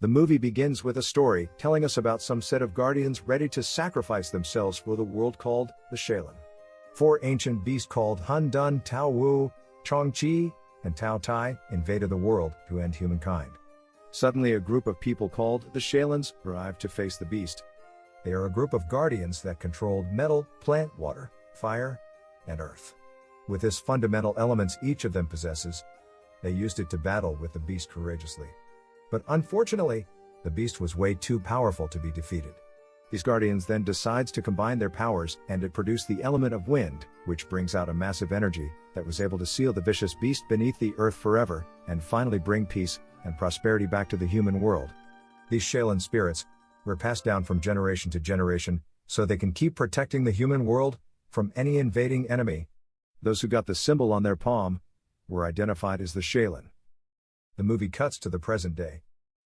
The movie begins with a story telling us about some set of guardians ready to sacrifice themselves for the world called the Shaolin. Four ancient beasts called Hun Dun, Tao Wu, Chong Chi, and Tao Tai invaded the world to end humankind. Suddenly a group of people called the Shaolins arrived to face the beast. They are a group of guardians that controlled metal, plant, water, fire, and earth. With this fundamental elements each of them possesses, they used it to battle with the beast courageously. But unfortunately, the beast was way too powerful to be defeated. These guardians then decides to combine their powers and it produced the element of wind, which brings out a massive energy that was able to seal the vicious beast beneath the earth forever and finally bring peace and prosperity back to the human world. These Shaolin spirits were passed down from generation to generation so they can keep protecting the human world from any invading enemy. Those who got the symbol on their palm were identified as the Shaolin. The movie cuts to the present day.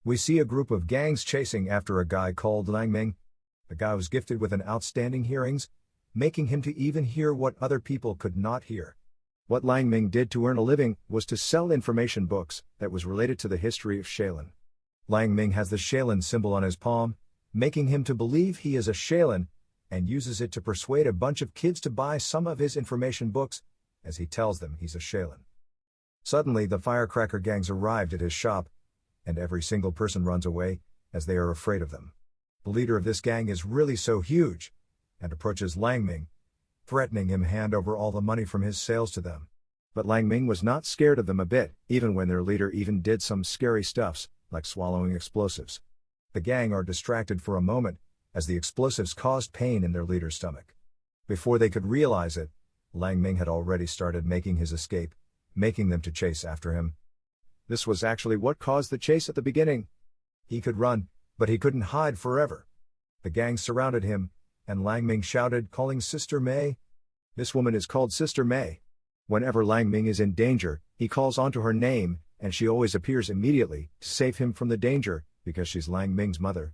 We see a group of gangs chasing after a guy called Lang Ming. The guy was gifted with an outstanding hearings, making him to even hear what other people could not hear. What Lang Ming did to earn a living was to sell information books that was related to the history of Shaolin. Lang Ming has the Shaolin symbol on his palm, making him to believe he is a Shaolin, and uses it to persuade a bunch of kids to buy some of his information books, as he tells them he's a Shaolin. Suddenly the firecracker gangs arrived at his shop, and every single person runs away, as they are afraid of them. The leader of this gang is really so huge, and approaches Lang Ming, threatening him hand over all the money from his sales to them. But Lang Ming was not scared of them a bit, even when their leader even did some scary stuffs, like swallowing explosives. The gang are distracted for a moment, as the explosives caused pain in their leader's stomach. Before they could realize it, Lang Ming had already started making his escape, making them to chase after him. This was actually what caused the chase at the beginning. He could run, but he couldn't hide forever. The gang surrounded him, and Lang Ming shouted, calling Sister May. This woman is called Sister May. Whenever Lang Ming is in danger, he calls onto her name, and she always appears immediately to save him from the danger, because she's Lang Ming's mother.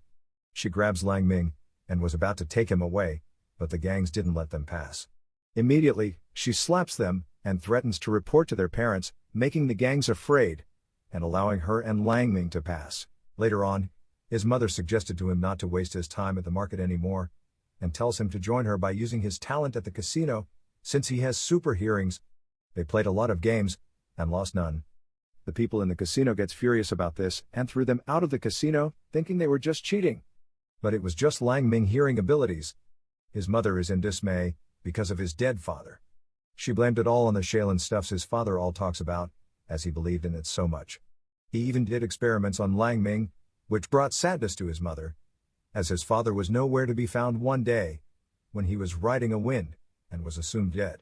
She grabs Lang Ming, and was about to take him away, but the gangs didn't let them pass. Immediately, she slaps them, and threatens to report to their parents, making the gangs afraid, and allowing her and Lang Ming to pass. Later on, his mother suggested to him not to waste his time at the market anymore, and tells him to join her by using his talent at the casino, since he has super hearings. They played a lot of games, and lost none. The people in the casino gets furious about this, and threw them out of the casino, thinking they were just cheating. But it was just Lang Ming hearing abilities. His mother is in dismay, because of his dead father. She blamed it all on the Shaolin stuffs his father all talks about, as he believed in it so much. He even did experiments on Lang Ming, which brought sadness to his mother, as his father was nowhere to be found one day, when he was riding a wind, and was assumed dead.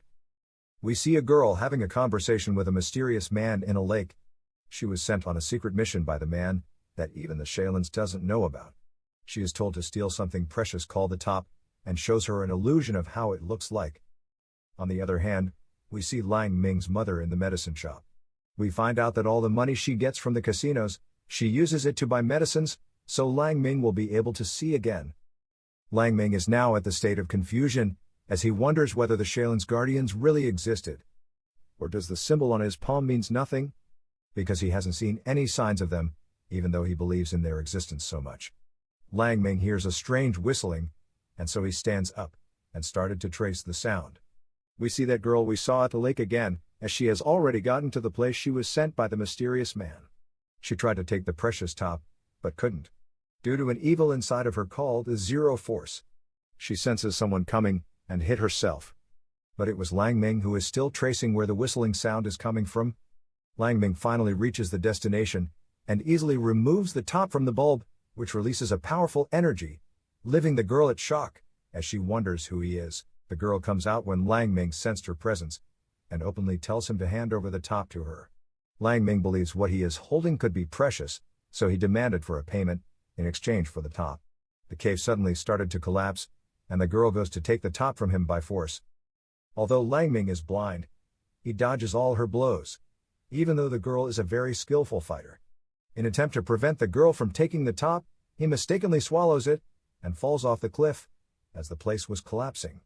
We see a girl having a conversation with a mysterious man in a lake. She was sent on a secret mission by the man, that even the Shaolins doesn't know about. She is told to steal something precious called the top, and shows her an illusion of how it looks like. On the other hand, we see Lang Ming's mother in the medicine shop. We find out that all the money she gets from the casinos, she uses it to buy medicines, so Lang Ming will be able to see again. Lang Ming is now at the state of confusion, as he wonders whether the Shaolin's guardians really existed. Or does the symbol on his palm means nothing? Because he hasn't seen any signs of them, even though he believes in their existence so much. Lang Ming hears a strange whistling, and so he stands up, and started to trace the sound. We see that girl we saw at the lake again, as she has already gotten to the place she was sent by the mysterious man. She tried to take the precious top, but couldn't. Due to an evil inside of her called the Zero Force. She senses someone coming, and hit herself. But it was Lang Ming who is still tracing where the whistling sound is coming from. Lang Ming finally reaches the destination, and easily removes the top from the bulb, which releases a powerful energy, leaving the girl at shock, as she wonders who he is. The girl comes out when Lang Ming sensed her presence, and openly tells him to hand over the top to her. Lang Ming believes what he is holding could be precious, so he demanded for a payment, in exchange for the top. The cave suddenly started to collapse, and the girl goes to take the top from him by force. Although Lang Ming is blind, he dodges all her blows, even though the girl is a very skillful fighter. In attempt to prevent the girl from taking the top, he mistakenly swallows it, and falls off the cliff, as the place was collapsing.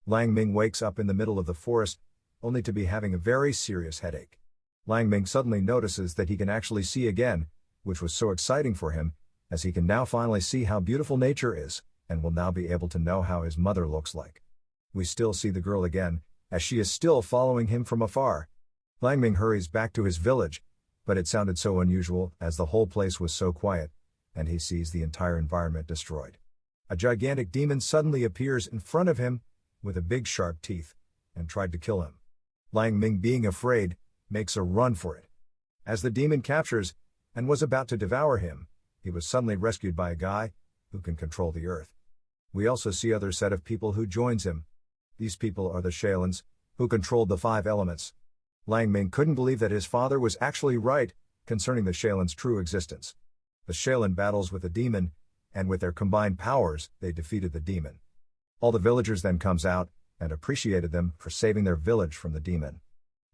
Lang Ming wakes up in the middle of the forest, only to be having a very serious headache. Lang Ming suddenly notices that he can actually see again, which was so exciting for him, as he can now finally see how beautiful nature is, and will now be able to know how his mother looks like. We still see the girl again, as she is still following him from afar. Lang Ming hurries back to his village, but it sounded so unusual as the whole place was so quiet, and he sees the entire environment destroyed. A gigantic demon suddenly appears in front of him, with a big sharp teeth, and tried to kill him. Lang Ming, being afraid, makes a run for it. As the demon captures, and was about to devour him, he was suddenly rescued by a guy, who can control the earth. We also see other set of people who joins him. These people are the Shaolins, who controlled the 5 elements. Lang Ming couldn't believe that his father was actually right, concerning the Shaolin's true existence. The Shaolin battles with the demon, and with their combined powers, they defeated the demon. All the villagers then comes out, and appreciated them for saving their village from the demon.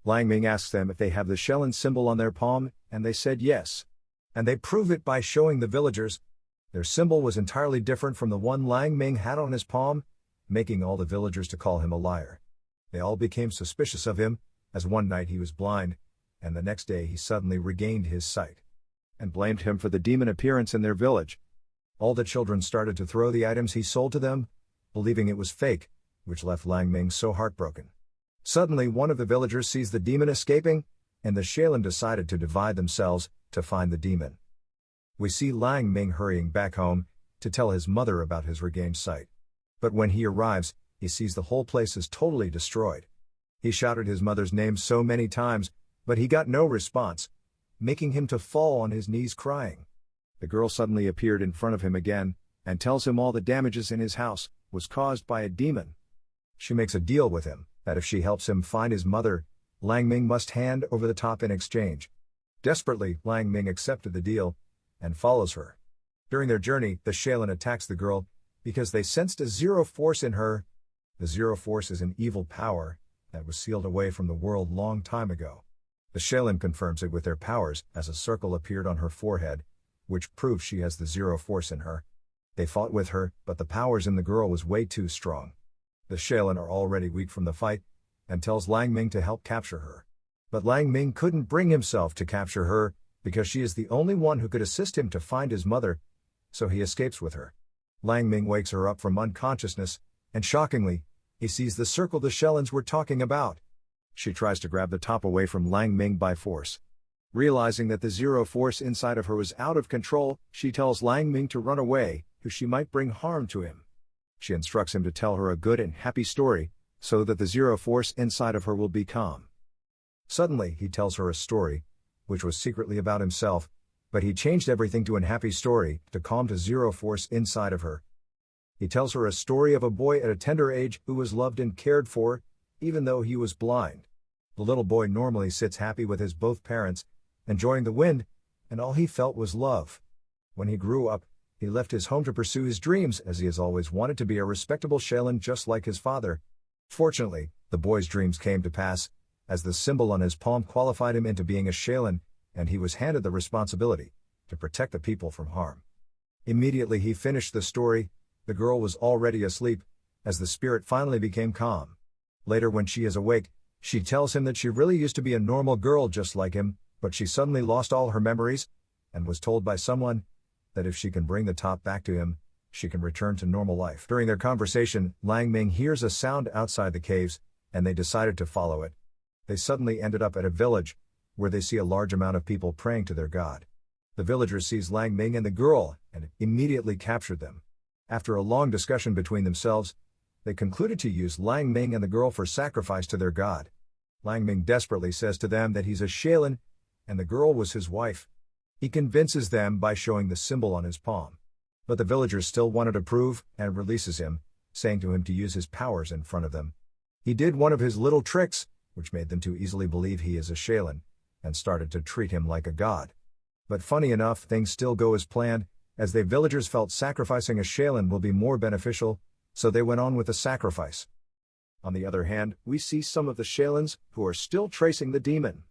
Lang Ming asks them if they have the Shaolin symbol on their palm, and they said yes. And they prove it by showing the villagers. Their symbol was entirely different from the one Lang Ming had on his palm, making all the villagers to call him a liar. They all became suspicious of him, as one night he was blind, and the next day he suddenly regained his sight, and blamed him for the demon appearance in their village. All the children started to throw the items he sold to them, believing it was fake, which left Lang Ming so heartbroken. Suddenly one of the villagers sees the demon escaping, and the Shaolin decided to divide themselves to find the demon. We see Lang Ming hurrying back home to tell his mother about his regained sight. But when he arrives, he sees the whole place is totally destroyed. He shouted his mother's name so many times, but he got no response, making him to fall on his knees crying. The girl suddenly appeared in front of him again, and tells him all the damages in his house was caused by a demon. She makes a deal with him, that if she helps him find his mother, Lang Ming must hand over the top in exchange. Desperately, Lang Ming accepted the deal, and follows her. During their journey, the Shaolin attacks the girl, because they sensed a zero force in her. The zero force is an evil power, that was sealed away from the world long time ago. The Shaolin confirms it with their powers, as a circle appeared on her forehead, which proves she has the zero force in her. They fought with her, but the powers in the girl was way too strong. The Shaolin are already weak from the fight, and tells Lang Ming to help capture her. But Lang Ming couldn't bring himself to capture her, because she is the only one who could assist him to find his mother, so he escapes with her. Lang Ming wakes her up from unconsciousness, and shockingly, he sees the circle the Shaolins were talking about. She tries to grab the top away from Lang Ming by force. Realizing that the zero force inside of her was out of control, she tells Lang Ming to run away, or she might bring harm to him. She instructs him to tell her a good and happy story, so that the zero force inside of her will be calm. Suddenly, he tells her a story, which was secretly about himself, but he changed everything to an happy story, to calm the zero force inside of her. He tells her a story of a boy at a tender age who was loved and cared for, even though he was blind. The little boy normally sits happy with his both parents, enjoying the wind, and all he felt was love. When he grew up, he left his home to pursue his dreams, as he has always wanted to be a respectable Shaolin just like his father. Fortunately, the boy's dreams came to pass, as the symbol on his palm qualified him into being a Shaolin, and he was handed the responsibility to protect the people from harm. Immediately he finished the story, the girl was already asleep, as the spirit finally became calm. Later, when she is awake, she tells him that she really used to be a normal girl just like him, but she suddenly lost all her memories, and was told by someone that if she can bring the top back to him, she can return to normal life. During their conversation, Lang Ming hears a sound outside the caves, and they decided to follow it. They suddenly ended up at a village, where they see a large amount of people praying to their god. The villagers sees Lang Ming and the girl, and immediately captured them. After a long discussion between themselves, they concluded to use Lang Ming and the girl for sacrifice to their god. Lang Ming desperately says to them that he's a Shaolin, and the girl was his wife. He convinces them by showing the symbol on his palm. But the villagers still wanted to prove, and releases him, saying to him to use his powers in front of them. He did one of his little tricks, which made them to easily believe he is a Shaolin, and started to treat him like a god. But funny enough, things still go as planned, as the villagers felt sacrificing a Shaolin will be more beneficial, so they went on with the sacrifice. On the other hand, we see some of the Shaolins who are still tracing the demon.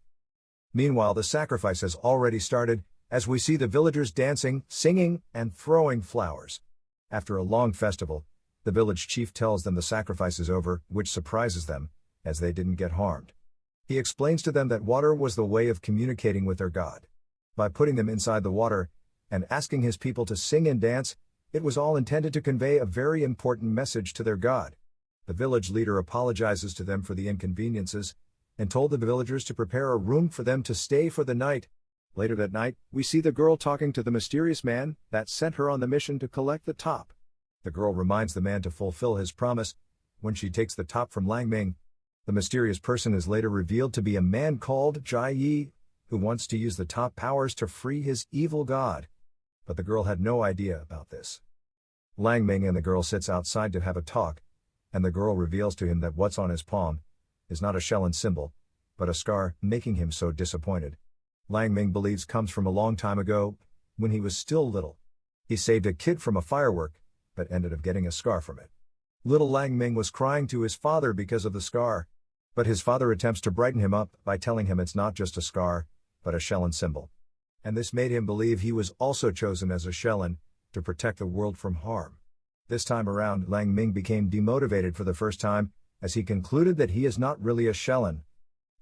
Meanwhile, the sacrifice has already started, as we see the villagers dancing, singing, and throwing flowers. After a long festival, the village chief tells them the sacrifice is over, which surprises them, as they didn't get harmed. He explains to them that water was the way of communicating with their god. By putting them inside the water, and asking his people to sing and dance, it was all intended to convey a very important message to their god. The village leader apologizes to them for the inconveniences, and told the villagers to prepare a room for them to stay for the night. Later that night, we see the girl talking to the mysterious man that sent her on the mission to collect the top. The girl reminds the man to fulfill his promise when she takes the top from Lang Ming. The mysterious person is later revealed to be a man called Jai Yi, who wants to use the top powers to free his evil god. But the girl had no idea about this. Lang Ming and the girl sits outside to have a talk, and the girl reveals to him that what's on his palm is not a shell and symbol, but a scar, making him so disappointed. Lang Ming believes comes from a long time ago, when he was still little. He saved a kid from a firework, but ended up getting a scar from it. Little Lang Ming was crying to his father because of the scar, but his father attempts to brighten him up by telling him it's not just a scar, but a shell and symbol. And this made him believe he was also chosen as a Shelin to protect the world from harm. This time around, Lang Ming became demotivated for the first time, as he concluded that he is not really a Shelin.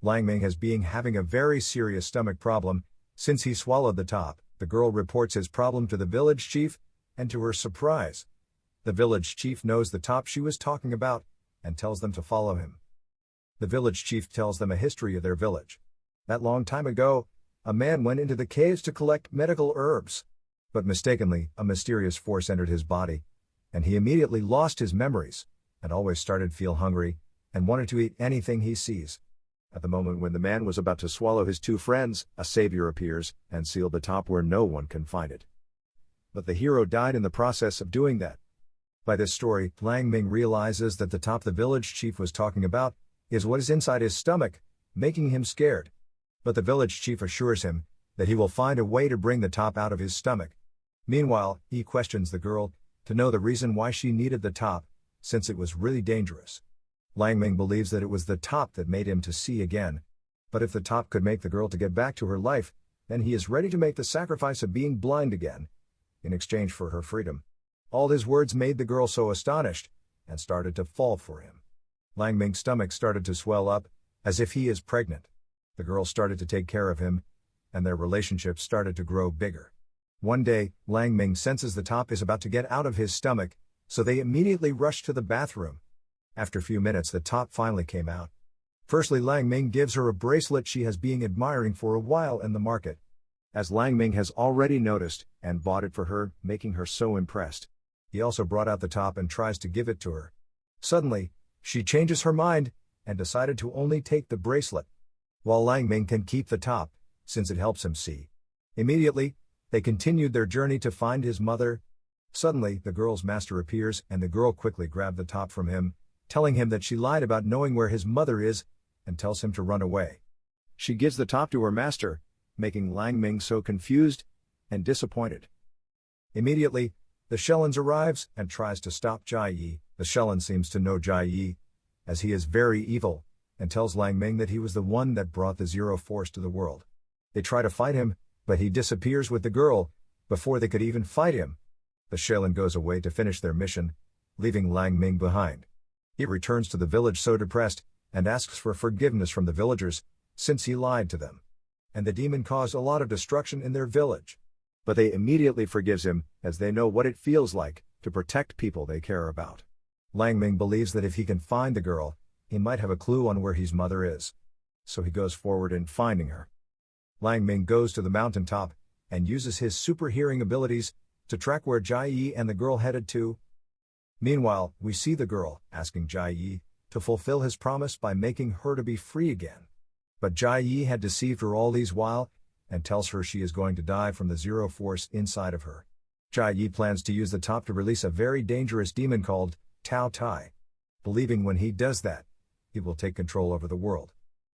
Lang Ming has been having a very serious stomach problem since he swallowed the top. The girl reports his problem to the village chief, and to her surprise, the village chief knows the top she was talking about, and tells them to follow him. The village chief tells them a history of their village. That long time ago, a man went into the caves to collect medical herbs. But mistakenly, a mysterious force entered his body, and he immediately lost his memories, and always started to feel hungry, and wanted to eat anything he sees. At the moment when the man was about to swallow his two friends, a savior appears, and sealed the top where no one can find it. But the hero died in the process of doing that. By this story, Lang Ming realizes that the top the village chief was talking about is what is inside his stomach, making him scared. But the village chief assures him that he will find a way to bring the top out of his stomach. Meanwhile, he questions the girl to know the reason why she needed the top, since it was really dangerous. Lang Ming believes that it was the top that made him to see again. But if the top could make the girl to get back to her life, then he is ready to make the sacrifice of being blind again, in exchange for her freedom. All his words made the girl so astonished, and started to fall for him. Lang Ming's stomach started to swell up, as if he is pregnant. The girl started to take care of him, and their relationship started to grow bigger. One day, Lang Ming senses the top is about to get out of his stomach, so they immediately rush to the bathroom. After a few minutes, the top finally came out. Firstly, Lang Ming gives her a bracelet she has been admiring for a while in the market, as Lang Ming has already noticed and bought it for her, making her so impressed. He also brought out the top and tries to give it to her. Suddenly, she changes her mind and decided to only take the bracelet, while Lang Ming can keep the top, since it helps him see. Immediately, they continued their journey to find his mother. Suddenly, the girl's master appears, and the girl quickly grabbed the top from him, telling him that she lied about knowing where his mother is, and tells him to run away. She gives the top to her master, making Lang Ming so confused and disappointed. Immediately, the Shelin arrives and tries to stop Jai Yi. The Shelin seems to know Jai Yi, as he is very evil, and tells Lang Ming that he was the one that brought the Zero Force to the world. They try to fight him, but he disappears with the girl, before they could even fight him. The Shelin goes away to finish their mission, leaving Lang Ming behind. He returns to the village so depressed, and asks for forgiveness from the villagers, since he lied to them. And the demon caused a lot of destruction in their village. But they immediately forgives him, as they know what it feels like to protect people they care about. Lang Ming believes that if he can find the girl, he might have a clue on where his mother is. So he goes forward in finding her. Lang Ming goes to the mountaintop, and uses his super hearing abilities to track where Jai Yi and the girl headed to. Meanwhile, we see the girl asking Jai Yi to fulfill his promise by making her to be free again. But Jai Yi had deceived her all these while, and tells her she is going to die from the Zero Force inside of her. Jai Yi plans to use the top to release a very dangerous demon called Tao Tai, believing when he does that, he will take control over the world.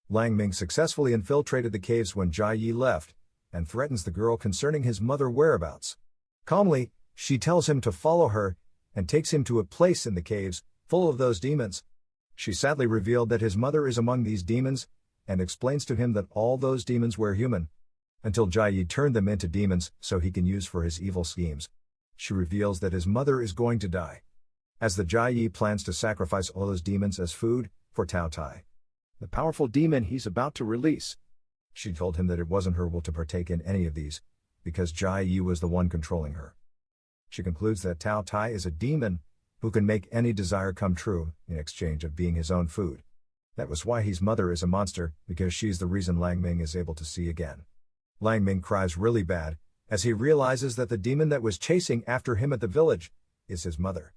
Lang Ming successfully infiltrated the caves when Jai Yi left, and threatens the girl concerning his mother whereabouts. Calmly, she tells him to follow her, and takes him to a place in the caves, full of those demons. She sadly revealed that his mother is among these demons, and explains to him that all those demons were human, until Jai Yi turned them into demons so he can use for his evil schemes. She reveals that his mother is going to die, as the Jai Yi plans to sacrifice all those demons as food for Tao Tai, the powerful demon he's about to release. She told him that it wasn't her will to partake in any of these, because Jai Yi was the one controlling her. She concludes that Tao Tai is a demon who can make any desire come true in exchange of being his own food. That was why his mother is a monster, because she's the reason Lang Ming is able to see again. Lang Ming cries really bad as he realizes that the demon that was chasing after him at the village is his mother.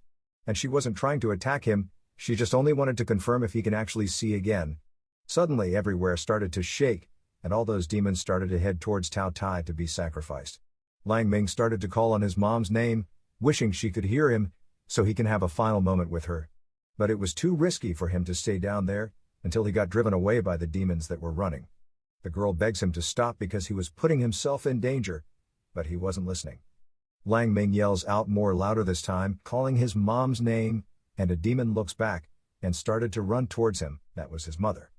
And she wasn't trying to attack him, she just only wanted to confirm if he can actually see again. Suddenly everywhere started to shake, and all those demons started to head towards Tao Tai to be sacrificed. Lang Ming started to call on his mom's name, wishing she could hear him, so he can have a final moment with her. But it was too risky for him to stay down there, until he got driven away by the demons that were running. The girl begs him to stop because he was putting himself in danger, but he wasn't listening. Lang Ming yells out more louder this time, calling his mom's name, and a demon looks back, and started to run towards him. That was his mother.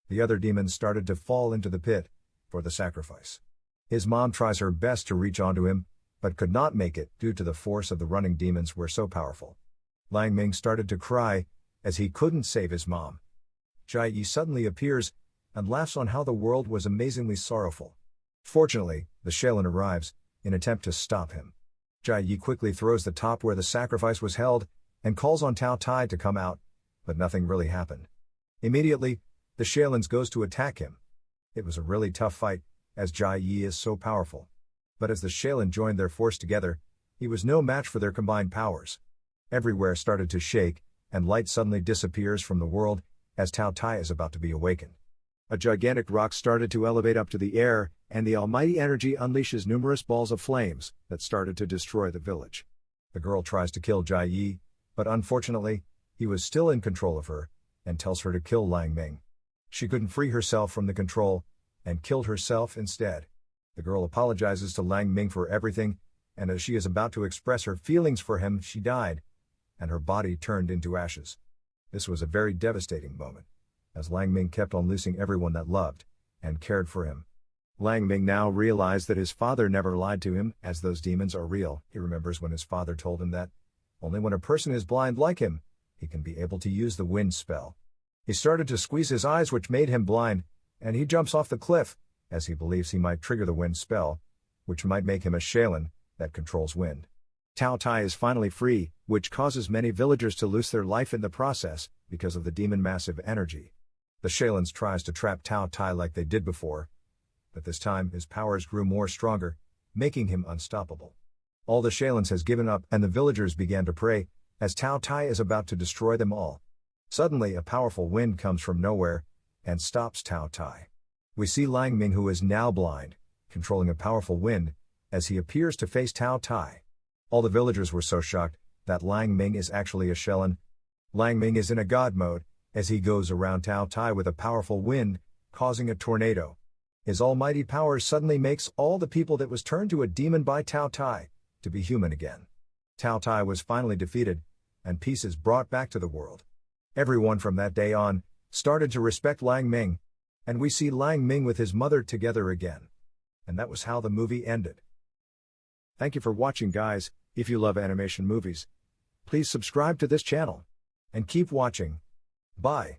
The other demons started to fall into the pit for the sacrifice. His mom tries her best to reach onto him, but could not make it due to the force of the running demons were so powerful. Lang Ming started to cry, as he couldn't save his mom. Jai Yi suddenly appears, and laughs on how the world was amazingly sorrowful. Fortunately, the Shaolin arrives, in attempt to stop him. Jai Yi quickly throws the top where the sacrifice was held, and calls on Tao Tai to come out, but nothing really happened. Immediately, the Shaolins goes to attack him. It was a really tough fight, as Jai Yi is so powerful. But as the Shaolin joined their force together, he was no match for their combined powers. Everywhere started to shake, and light suddenly disappears from the world, as Tao Tai is about to be awakened. A gigantic rock started to elevate up to the air, and the almighty energy unleashes numerous balls of flames that started to destroy the village. The girl tries to kill Jai Yi, but unfortunately, he was still in control of her, and tells her to kill Lang Ming. She couldn't free herself from the control, and killed herself instead. The girl apologizes to Lang Ming for everything, and as she is about to express her feelings for him, she died, and her body turned into ashes. This was a very devastating moment, as Lang Ming kept on losing everyone that loved and cared for him. Lang Ming now realized that his father never lied to him, as those demons are real. He remembers when his father told him that only when a person is blind like him, he can be able to use the wind spell. He started to squeeze his eyes, which made him blind, and he jumps off the cliff, as he believes he might trigger the wind spell, which might make him a Shaolin that controls wind. Tao Tai is finally free, which causes many villagers to lose their life in the process, because of the demon massive energy. The Shaolins tries to trap Tao Tai like they did before, but this time his powers grew more stronger, making him unstoppable. All the Shaolins has given up, and the villagers began to pray, as Tao Tai is about to destroy them all. Suddenly a powerful wind comes from nowhere, and stops Tao Tai. We see Lang Ming, who is now blind, controlling a powerful wind, as he appears to face Tao Tai. All the villagers were so shocked that Lang Ming is actually a Shaolin. Lang Ming is in a god mode, as he goes around Tao Tai with a powerful wind, causing a tornado. His almighty powers suddenly makes all the people that was turned to a demon by Tao Tai to be human again. Tao Tai was finally defeated, and peace is brought back to the world. Everyone from that day on started to respect Lang Ming, and we see Lang Ming with his mother together again. And that was how the movie ended. Thank you for watching, guys. If you love animation movies, please subscribe to this channel and keep watching. Bye.